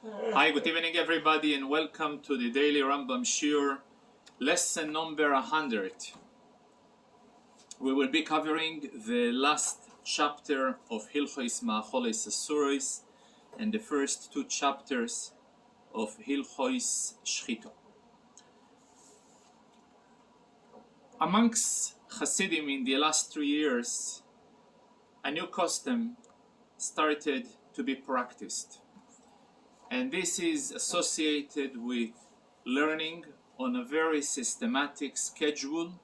Hi, good evening everybody, and welcome to the daily Rambam Shiur, lesson number 100. We will be covering the last chapter of Hilchos Ma'acholes Assurot and the first two chapters of Hilchos Shechitah. Amongst Hasidim in the last 3 years, a new custom started to be practiced. And this is associated with learning on a very systematic schedule,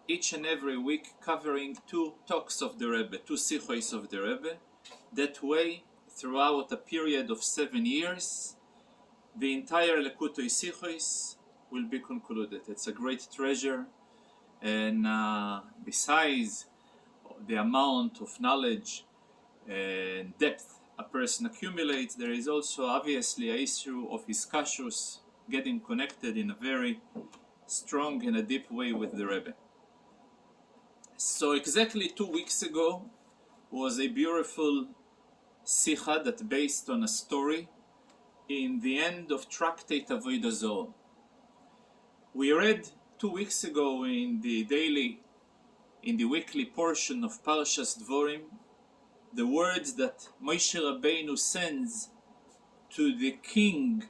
each and every week covering 2 talks of the Rebbe, 2 sichos of the Rebbe. That way, throughout a period of 7 years, the entire Lekutei Sichos will be concluded. It's a great treasure, and besides the amount of knowledge and depth a person accumulates, there is also obviously an issue of his kashus, getting connected in a very strong and a deep way with the Rebbe. So exactly 2 weeks ago was a beautiful sicha that based on a story in the end of Tractate Avodah Zarah. We read 2 weeks ago in the weekly portion of Parshas Dvorim the words that Moshe Rabbeinu sends to the king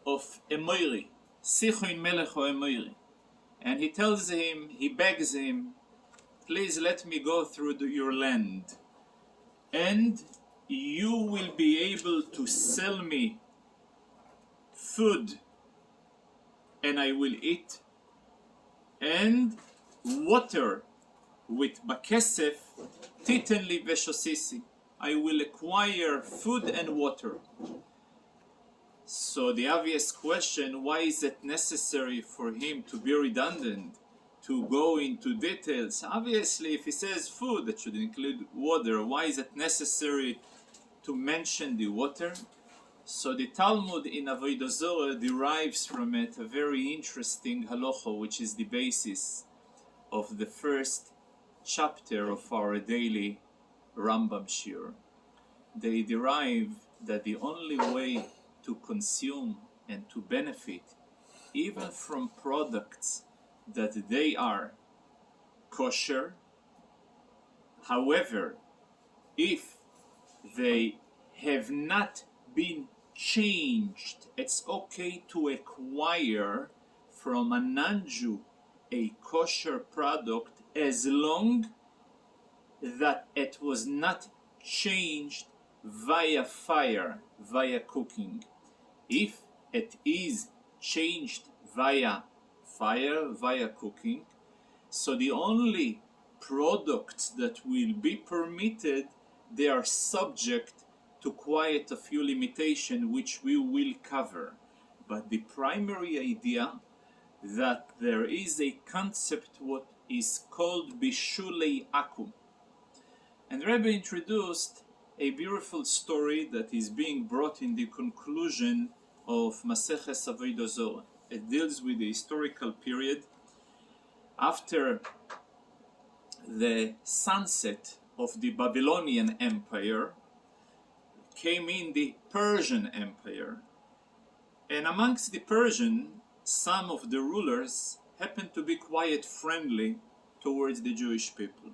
of Emoiri, Sichon Melech o Emoiri, and he tells him, he begs him, please let me go through your land, and you will be able to sell me food, and I will eat, and water with bakesef, titenli veshosisi. I will acquire food and water. So the obvious question, why is it necessary for him to be redundant, to go into details? Obviously, if he says food, that should include water. Why is it necessary to mention the water? So the Talmud in Avodah Zarah derives from it a very interesting halacha, which is the basis of the first chapter of our daily Rambam Shiur. They derive that the only way to consume and to benefit even from products that they are kosher, however, if they have not been changed, it's okay to acquire from a non-Jew a kosher product as long that it was not changed via fire, via cooking. If it is changed via fire, via cooking, so the only products that will be permitted, they are subject to quite a few limitations which we will cover. But the primary idea that there is a concept what is called Bishul akum. And Rebbe introduced a beautiful story that is being brought in the conclusion of Maseches Avodah Zarah. It deals with the historical period after the sunset of the Babylonian Empire came in the Persian Empire. And amongst the Persian, some of the rulers happened to be quite friendly towards the Jewish people.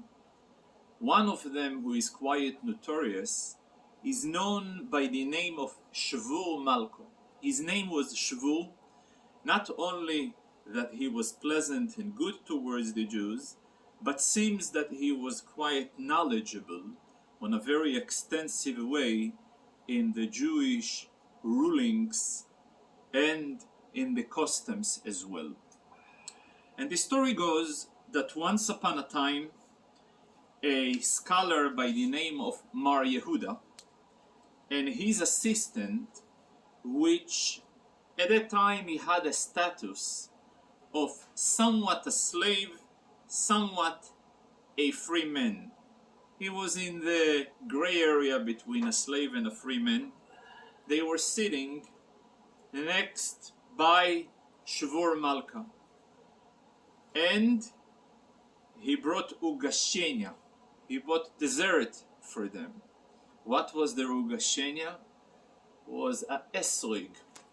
One of them, who is quite notorious, is known by the name of Shvur Malko. His name was Shvur, not only that he was pleasant and good towards the Jews, but seems that he was quite knowledgeable on a very extensive way in the Jewish rulings and in the customs as well. And the story goes that once upon a time, a scholar by the name of Mar Yehuda and his assistant, which at that time he had a status of somewhat a slave, somewhat a free man. He was in the gray area between a slave and a free man. They were sitting next by Shvur Malka, and he brought ugashenia. He brought dessert for them. What was the ugashenia? was a esrog.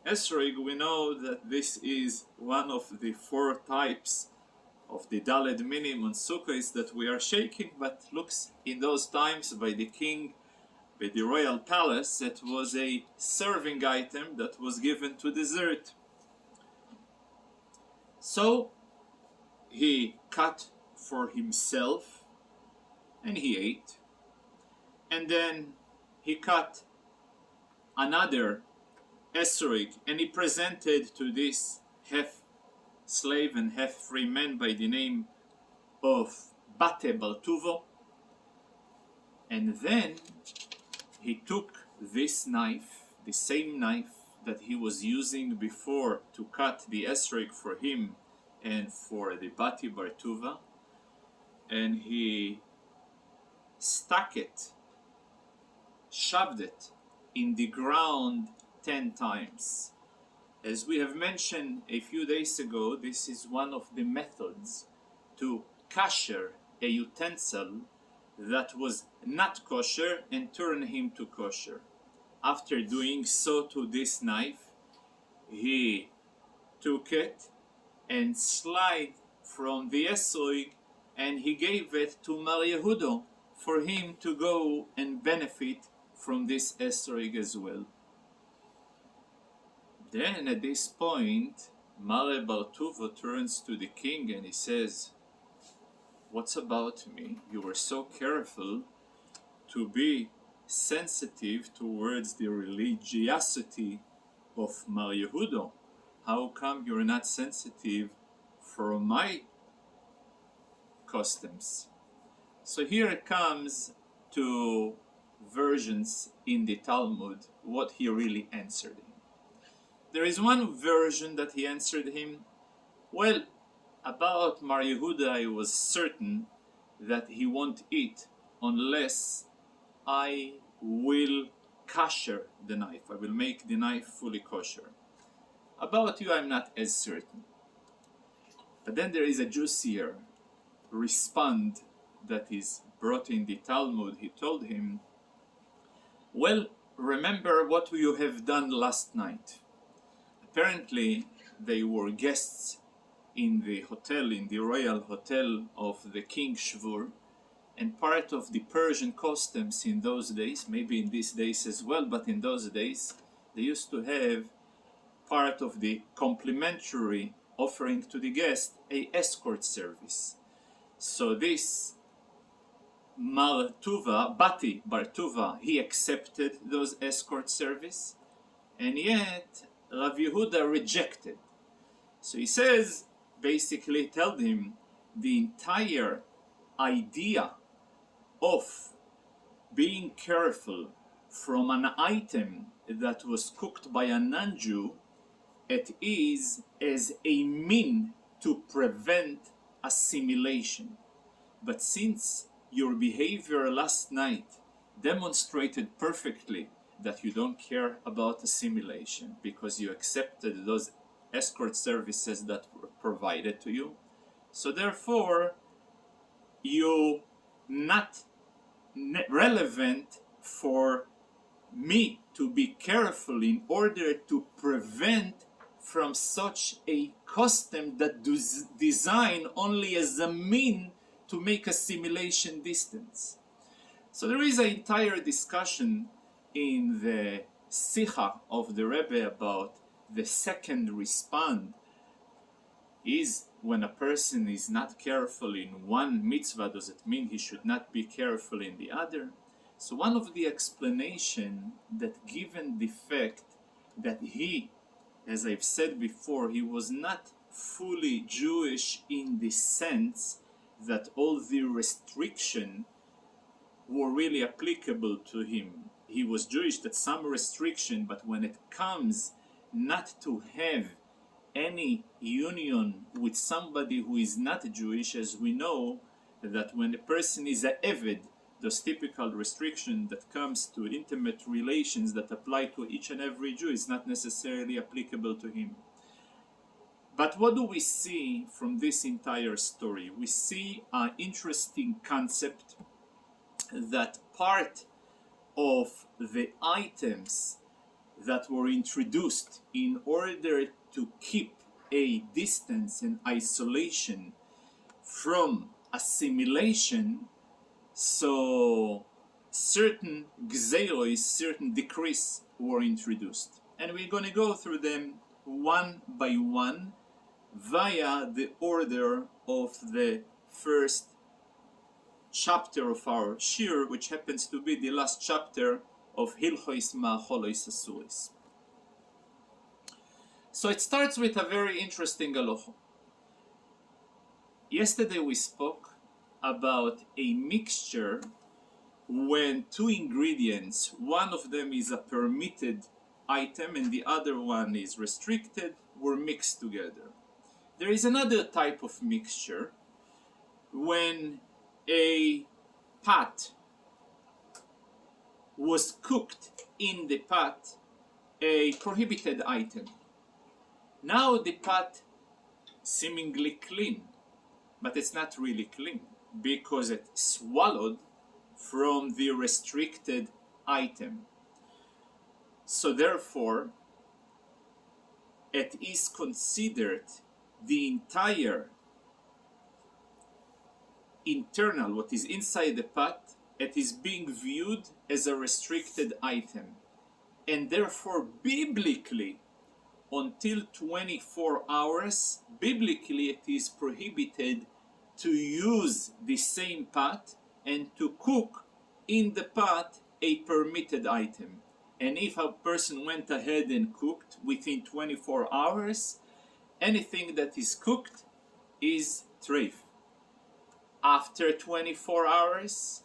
Esrog, we know that this is one of the 4 types of the Daled minim on Sukkot that we are shaking, but looks in those times by the king, by the royal palace, it was a serving item that was given to dessert. So he cut for himself and he ate, and then he cut another esrog and he presented to this half slave and half free man by the name of Bate Baltuvo, and then he took this knife, the same knife that he was using before to cut the esrog for him and for the Bati Bartuva, and he stuck it, shoved it in the ground 10 times. As we have mentioned a few days ago, this is one of the methods to kasher a utensil that was not kosher and turn him to kosher. After doing so to this knife, he took it and slid from the esrog and he gave it to Mar Yehuda for him to go and benefit from this esrog as well. Then at this point, Mare Baltuvo turns to the king and he says, "What's about me? You were so careful to be sensitive towards the religiosity of Mar Yehuda. How come you're not sensitive for my customs?" So here it comes to versions in the Talmud what he really answered him. There is one version that he answered him, well, about Mar Yehuda I was certain that he won't eat unless I will kasher the knife. I will make the knife fully kosher. About you I'm not as certain. But then there is a juicier respond that is brought in the Talmud. He told him, well, remember what you have done last night. Apparently, they were guests in the hotel, in the royal hotel of the King Shvur, and part of the Persian customs in those days, maybe in these days as well, but in those days, they used to have part of the complimentary offering to the guest, a escort service. So this Bati Bartuva, he accepted those escort service, and yet Rav Yehuda rejected. So he says, basically told him the entire idea of being careful from an item that was cooked by a non-Jew, it is as a mean to prevent assimilation. But since your behavior last night demonstrated perfectly that you don't care about assimilation because you accepted those escort services that were provided to you, so therefore you not relevant for me to be careful in order to prevent from such a custom that design only as a mean to make assimilation distance. So there is an entire discussion in the Sicha of the Rebbe about the second respond. Is when a person is not careful in one mitzvah, does it mean he should not be careful in the other? So one of the explanation that given the fact that he, as I've said before, he was not fully Jewish in the sense that all the restriction were really applicable to him. He was Jewish, that some restriction, but when it comes not to have any union with somebody who is not Jewish, as we know that when a person is a Eved, those typical restriction that comes to intimate relations that apply to each and every Jew is not necessarily applicable to him. But what do we see from this entire story? We see an interesting concept that part of the items that were introduced in order to keep a distance and isolation from assimilation, so certain gzeros, certain decrees were introduced. And we're going to go through them one by one via the order of the first chapter of our shir, which happens to be the last chapter of Hilchos Ma'acholos Asuros. So it starts with a very interesting halacha. Yesterday we spoke about a mixture when two ingredients, one of them is a permitted item and the other one is restricted, were mixed together. There is another type of mixture when a pot was cooked in the pot, a prohibited item. Now the pot seemingly clean, but it's not really clean because it swallowed from the restricted item. So therefore, it is considered the entire internal, what is inside the pot, it is being viewed as a restricted item. And therefore, biblically, until 24 hours, biblically it is prohibited to use the same pot and to cook in the pot a permitted item. And if a person went ahead and cooked within 24 hours, anything that is cooked is treif. After 24 hours,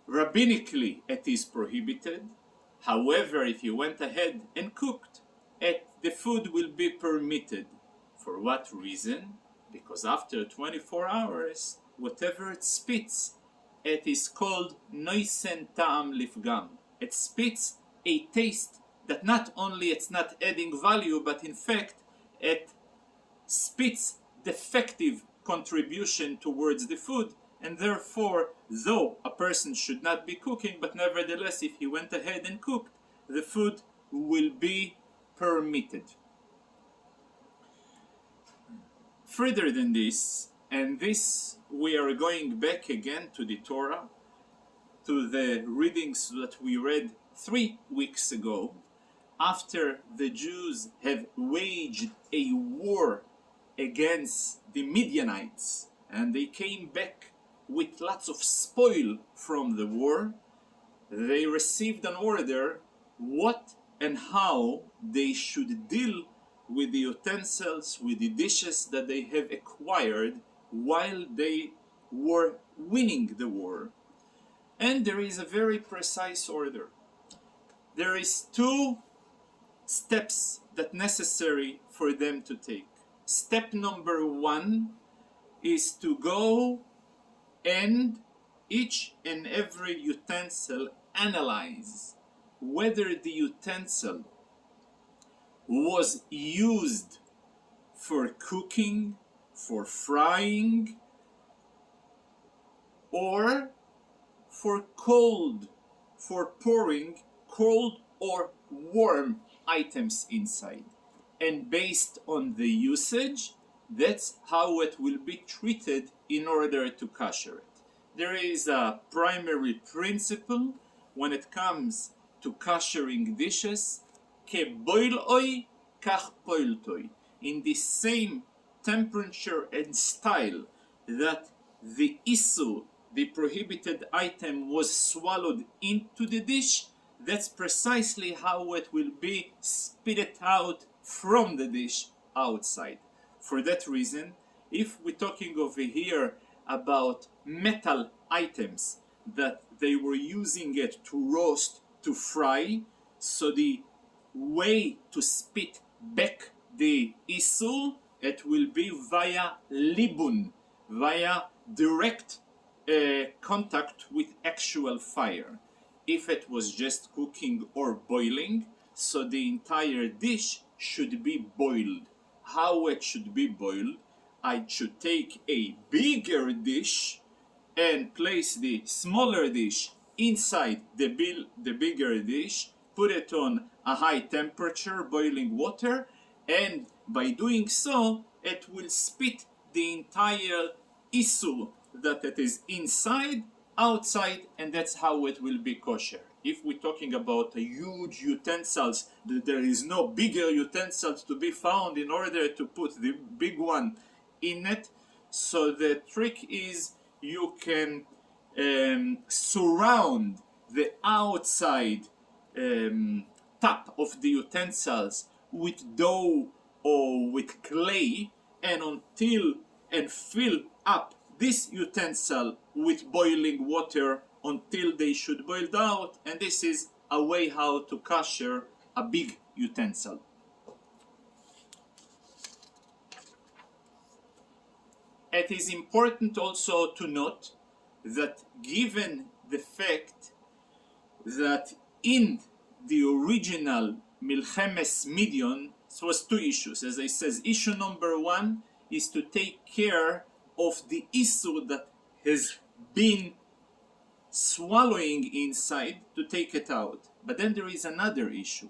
rabbinically it is prohibited. However, if you went ahead and cooked, the food will be permitted. For what reason? Because after 24 hours, whatever it spits, it is called noisen ta'am lifgam. It spits a taste that not only it's not adding value, but in fact, it spits defective contribution towards the food. And therefore, though a person should not be cooking, but nevertheless, if he went ahead and cooked, the food will be permitted. Further than this, and this we are going back again to the Torah, to the readings that we read 3 weeks ago, after the Jews have waged a war against the Midianites, and they came back with lots of spoil from the war, they received an order what and how they should deal with the utensils, with the dishes that they have acquired while they were winning the war. And there is a very precise order. There is 2 steps that necessary for them to take. Step number 1 is to go and each and every utensil analyze whether the utensil was used for cooking, for frying, or for cold, for pouring cold or warm items inside. And based on the usage, that's how it will be treated in order to kosher it. There is a primary principle when it comes to koshering dishes, ke boiloi kach poiltoi, in the same temperature and style that the issur, the prohibited item, was swallowed into the dish, that's precisely how it will be spit out from the dish outside. For that reason, if we're talking over here about metal items that they were using it to roast, to fry, so the way to spit back the issur, it will be via libun, via direct contact with actual fire. If it was just cooking or boiling, so the entire dish should be boiled. How it should be boiled? I should take a bigger dish and place the smaller dish inside the bigger dish, put it on a high temperature, boiling water, and by doing so, it will spit the entire issur that it is inside, outside, and that's how it will be kosher. If we're talking about a huge utensils, there is no bigger utensils to be found in order to put the big one in it. So the trick is you can surround the outside top of the utensils with dough or with clay, and fill up this utensil with boiling water until they should boil out, and this is a way how to kosher a big utensil. It is important also to note that given the fact that in the original Milchemes Midian, it was two issues. As I says, issue number one is to take care of the issue that has been swallowing inside, to take it out. But then there is another issue.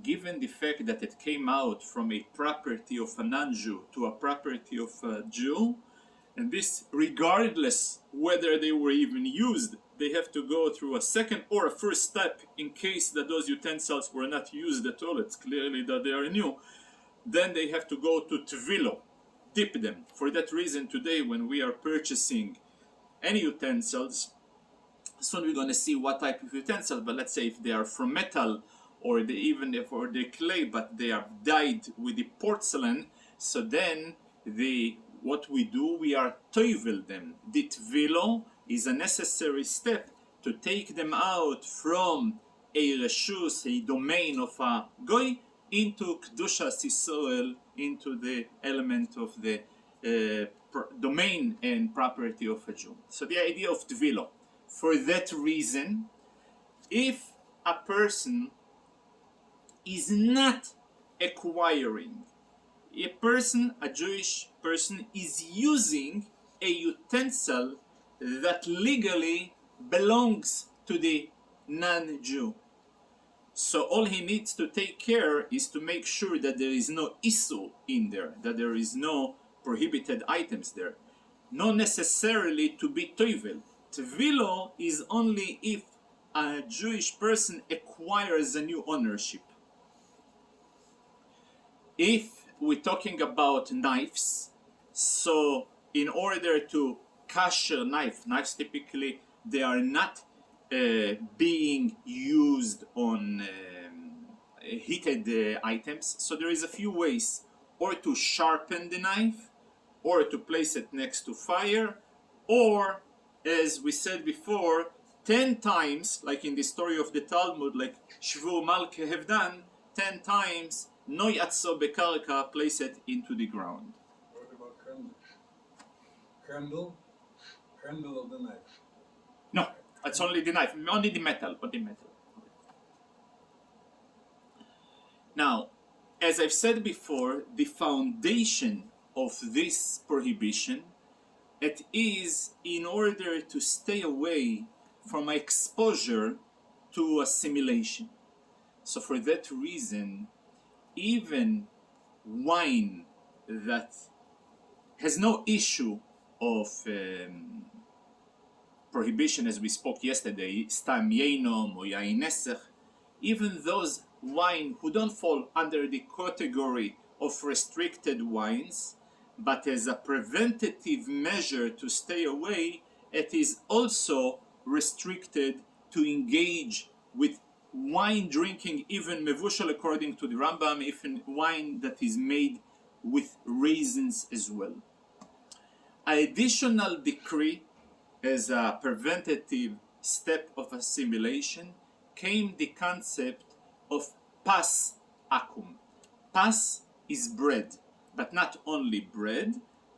Given the fact that it came out from a property of a non-Jew to a property of a Jew, and this regardless whether they were even used, they have to go through a second or a first step in case that those utensils were not used at all. It's clearly that they are new. Then they have to go to tvilo, dip them. For that reason, today when we are purchasing any utensils, soon we're going to see what type of utensil, but let's say if they are from metal, or even if they're clay, but they are dyed with the porcelain, so then what we do, we are toivel them. The tvilo is a necessary step to take them out from a reshus, a domain of a goy, into kedushas Yisrael, into the element of the domain and property of a Jew. So the idea of tvilo. For that reason, if a person is not acquiring, a Jewish person is using a utensil that legally belongs to the non-Jew. So all he needs to take care is to make sure that there is no issur in there, that there is no prohibited items there. Not necessarily to be toivel. Tvilo is only if a Jewish person acquires a new ownership. If we're talking about knives, so in order to kosher knives typically, they are not being used on heated items. So there is a few ways, or to sharpen the knife, or to place it next to fire, or, as we said before, 10 times, like in the story of the Talmud, like Shvur Malke have done, 10 times, Noi Atso Bekarka, place it into the ground. What about candle? Candle of the knife? No, it's only the knife, only the metal, Now, as I've said before, the foundation of this prohibition, it is in order to stay away from exposure to assimilation. So for that reason, even wine that has no issue of prohibition, as we spoke yesterday, stam yeinom or yain nesach, even those wine who don't fall under the category of restricted wines, but as a preventative measure to stay away, it is also restricted to engage with wine drinking, even mevushal according to the Rambam, even wine that is made with raisins as well. An additional decree as a preventative step of assimilation came the concept of pas akum. Pas is bread, but not only bread,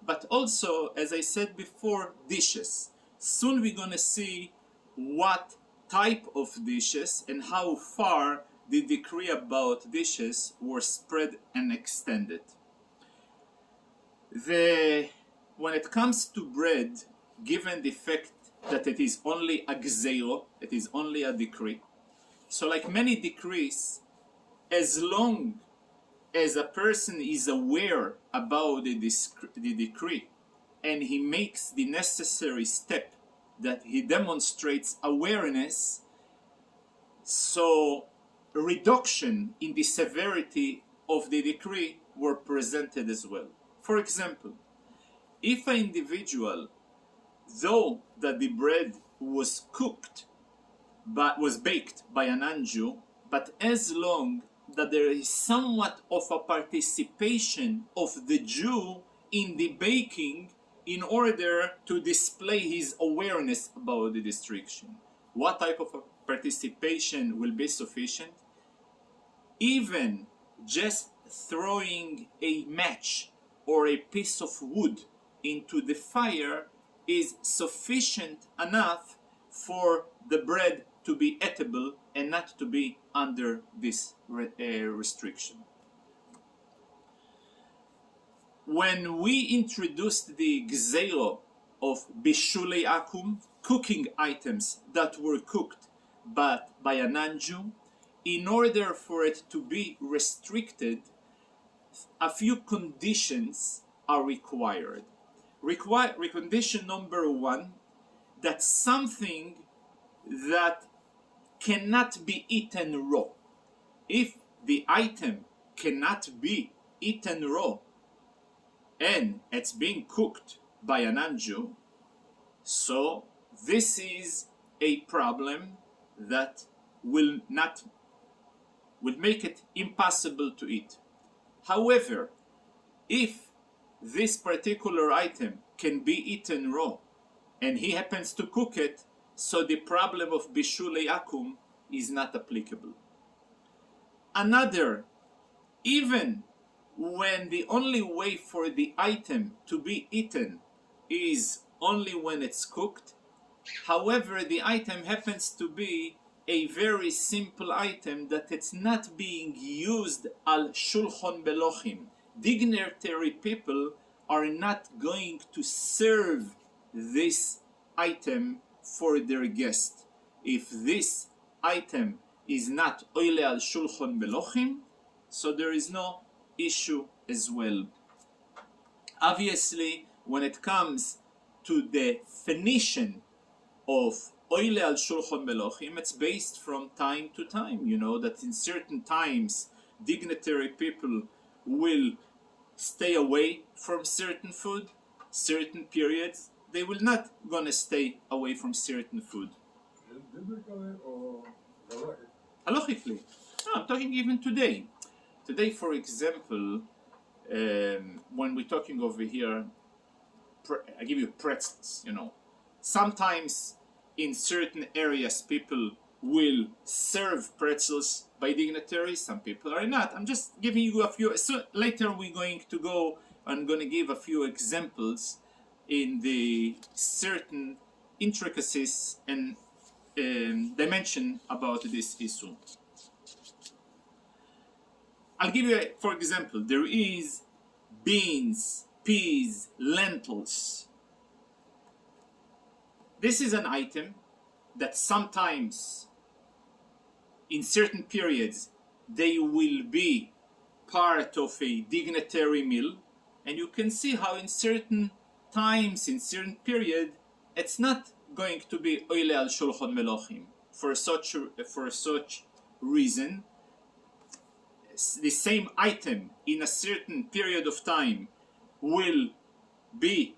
but also, as I said before, dishes. Soon we're going to see what type of dishes and how far the decree about dishes were spread and extended. When it comes to bread, given the fact that it is only a gzeiro, it is only a decree, So like many decrees, as long as a person is aware about the decree and he makes the necessary step that he demonstrates awareness, so a reduction in the severity of the decree were presented as well. For example, if an individual, though that the bread was cooked, but was baked by an non-Jew, but as long that there is somewhat of a participation of the Jew in the baking in order to display his awareness about the restriction. What type of a participation will be sufficient? Even just throwing a match or a piece of wood into the fire is sufficient enough for the bread to be eatable and not to be under this restriction. When we introduced the gzeiro of bishulei akum, cooking items that were cooked but by a non-Jew, in order for it to be restricted, a few conditions are required. Condition number one, that something that cannot be eaten raw. If the item cannot be eaten raw and it's being cooked by a non-Jew, so this is a problem that will make it impossible to eat. However, if this particular item can be eaten raw and he happens to cook it, so the problem of bishulei akum is not applicable. Another, even when the only way for the item to be eaten is only when it's cooked, however, the item happens to be a very simple item that it's not being used al shulchan belochim. Dignitary people are not going to serve this item for their guest. If this item is not oile al shulchan belochim, so there is no issue as well. Obviously, when it comes to the definition of oile al shulchan belochim, it's based from time to time. You know that in certain times, dignitary people will stay away from certain food. Certain periods, they will not gonna stay away from certain food. Biblically or Halachically. No, I'm talking even today. Today, for example, when we're talking over here, I give you pretzels, you know. Sometimes in certain areas people will serve pretzels by dignitaries, some people are not. I'm just giving you a few. So later I'm going to give a few examples in the certain intricacies and dimension about this issue. I'll give you, for example, there is beans, peas, lentils. This is an item that sometimes in certain periods they will be part of a dignitary meal, and you can see how in certain times, in certain period, it's not going to be oile al shulchan melochim. For such reason, the same item in a certain period of time will be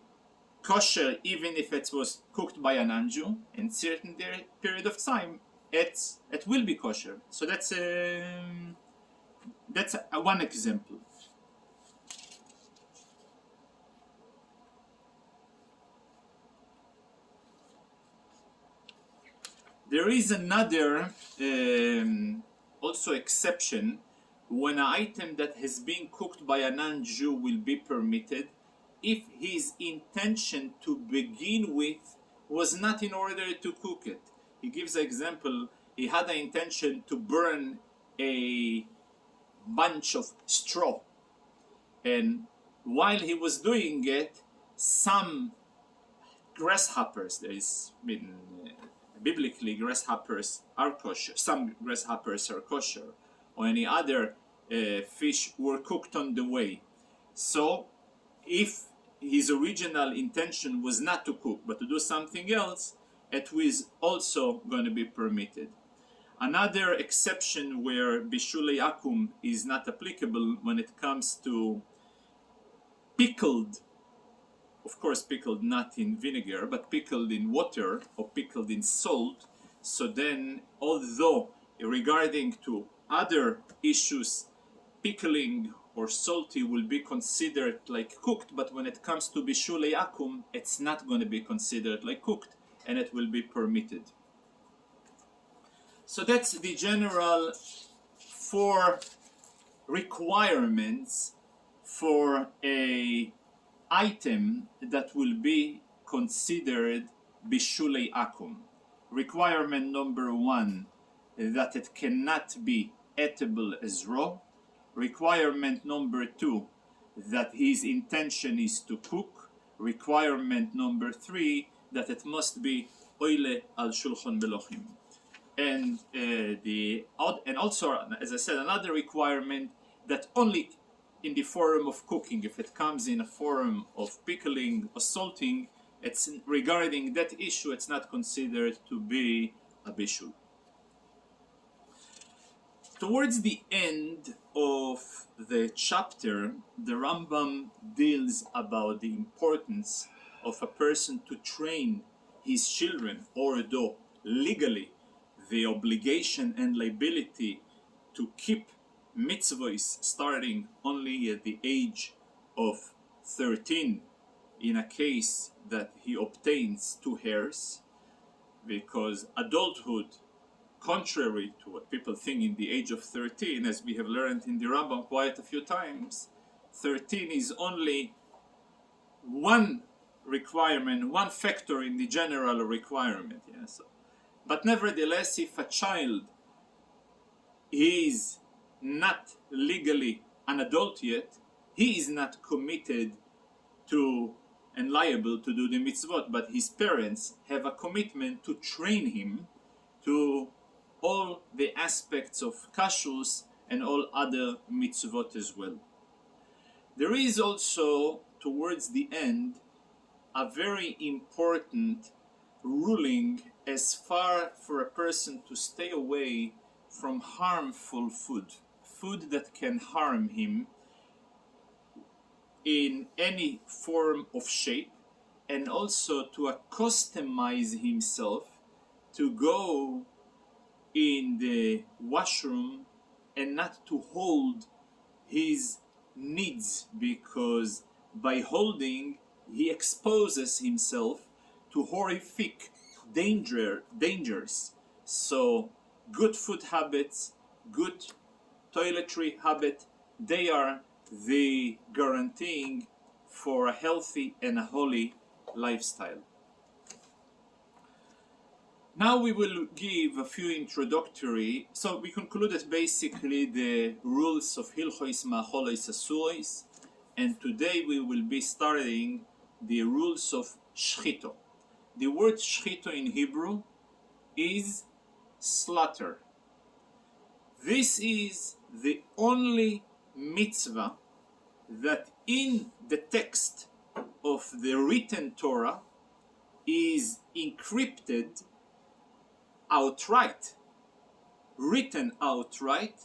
kosher even if it was cooked by a non-Jew. In certain period of time, it will be kosher. So that's one example. There is another also exception when an item that has been cooked by a non-Jew will be permitted if his intention to begin with was not in order to cook it. He gives an example. He had an intention to burn a bunch of straw, and while he was doing it, some grasshoppers, I've biblically grasshoppers are kosher, some grasshoppers are kosher, or any other fish were cooked on the way. So if his original intention was not to cook but to do something else, it was also going to be permitted. Another exception where Bishul Akum is not applicable when it comes to pickled, of course pickled not in vinegar, but pickled in water or pickled in salt. So then, although regarding to other issues, pickling or salty will be considered like cooked, but when it comes to Bishul Akum, it's not going to be considered like cooked, and it will be permitted. So that's the general 4 requirements for a item that will be considered Bishul Akum. Requirement number 1, that it cannot be eatable as raw. Requirement number 2, that his intention is to cook. Requirement number 3, that it must be oile al shulchan belochim. And also, as I said, another requirement that only in the form of cooking, if it comes in a form of pickling or salting, it's regarding that issue, it's not considered to be a bishul. Towards the end of the chapter, the Rambam deals about the importance of a person to train his children, although legally the obligation and liability to keep mitzvahs starting only at the age of 13 in a case that he obtains 2 hairs, because adulthood, contrary to what people think in the age of 13, as we have learned in the Rambam quite a few times, 13 is only one requirement, one factor in the general requirement. Yeah? But nevertheless, if a child is not legally an adult yet, he is not committed to and liable to do the mitzvot, but his parents have a commitment to train him to all the aspects of kashrus and all other mitzvot as well. There is also, towards the end, a very important ruling as far for a person to stay away from harmful food that can harm him in any form of shape, and also to customize himself to go in the washroom and not to hold his needs, because by holding he exposes himself to horrific dangers. So good food habits, good toiletry habit, they are the guaranteeing for a healthy and a holy lifestyle. Now we will give a few introductory, so we concluded basically the rules of Hilchos Ma'acholos Asuros, and today we will be starting the rules of Shechita. The word Shechita in Hebrew is slaughter. This is the only mitzvah that in the text of the written Torah is encrypted outright, written outright,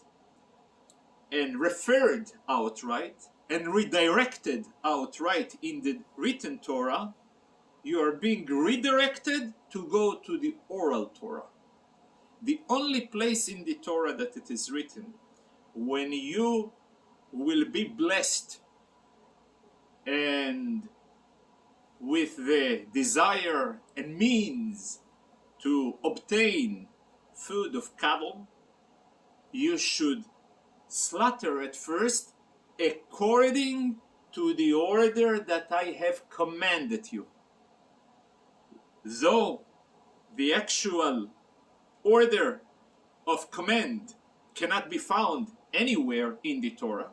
and referred outright, and redirected outright in the written Torah. You are being redirected to go to the oral Torah. The only place in the Torah that it is written, when you will be blessed and with the desire and means to obtain food of cattle, you should slaughter at first according to the order that I have commanded you. Though the actual order of command cannot be found anywhere in the Torah,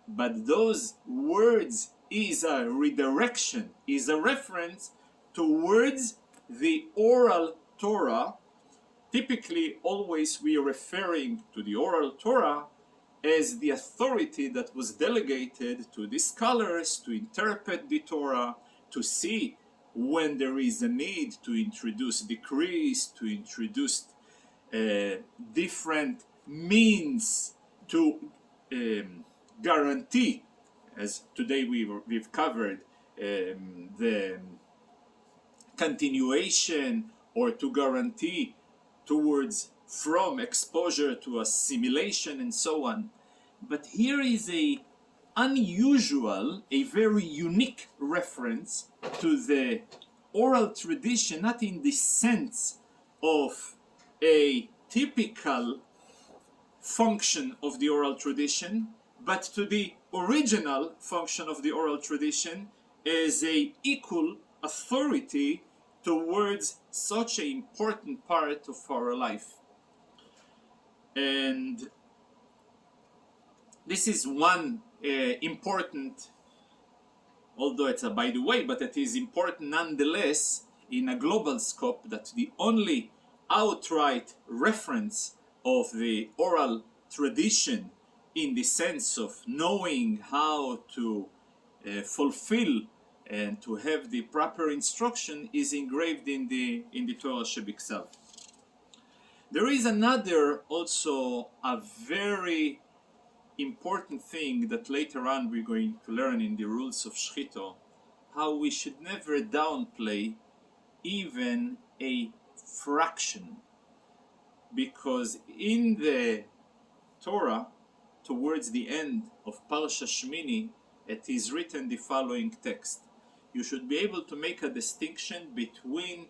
but those words is a redirection, is a reference towards the oral Torah typically always we are referring to the oral Torah as the authority that was delegated to the scholars to interpret the Torah, to see when there is a need to introduce decrees, to introduce different means to guarantee, as today we've covered, the continuation, or to guarantee towards from exposure to assimilation and so on. But here is a very unique reference to the oral tradition, not in the sense of a typical function of the oral tradition, but to the original function of the oral tradition as a equal authority towards such an important part of our life. And this is one important, although it's a by the way, but it is important nonetheless in a global scope, that the only outright reference of the oral tradition in the sense of knowing how to fulfill and to have the proper instruction is engraved in the Torah Shebiksav. There is another also a very important thing that later on we're going to learn in the rules of Shechita, how we should never downplay even a fraction, because in the Torah, towards the end of Parsha Shmini, it is written the following text: you should be able to make a distinction between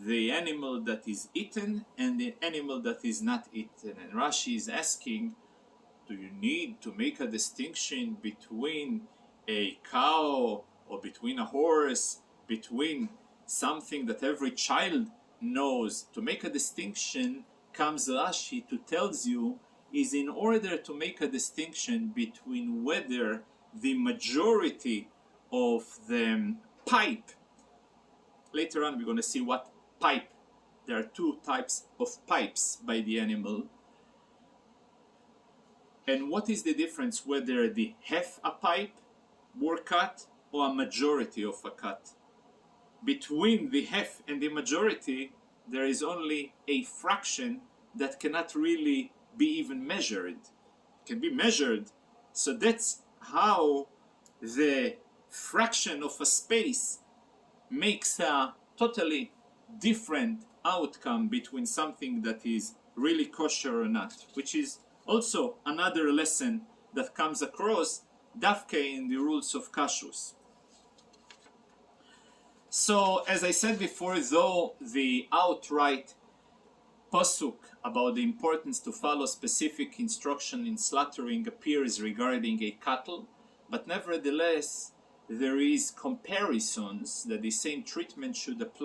the animal that is eaten and the animal that is not eaten. And Rashi is asking, do you need to make a distinction between a cow or between a horse, between something that every child knows? To make a distinction, comes Rashi to tells you, is in order to make a distinction between whether the majority of the pipe, later on we're going to see what pipe, there are two types of pipes by the animal, and what is the difference whether the half a pipe were cut or a majority of a cut. Between the half and the majority there is only a fraction that cannot really be even measured. It can be measured, so that's how the fraction of a space makes a totally different outcome between something that is really kosher or not, which is also another lesson that comes across dafke in the rules of kashrus. So, as I said before, though the outright pasuk about the importance to follow specific instruction in slaughtering appears regarding a cattle, but nevertheless there is comparisons that the same treatment should apply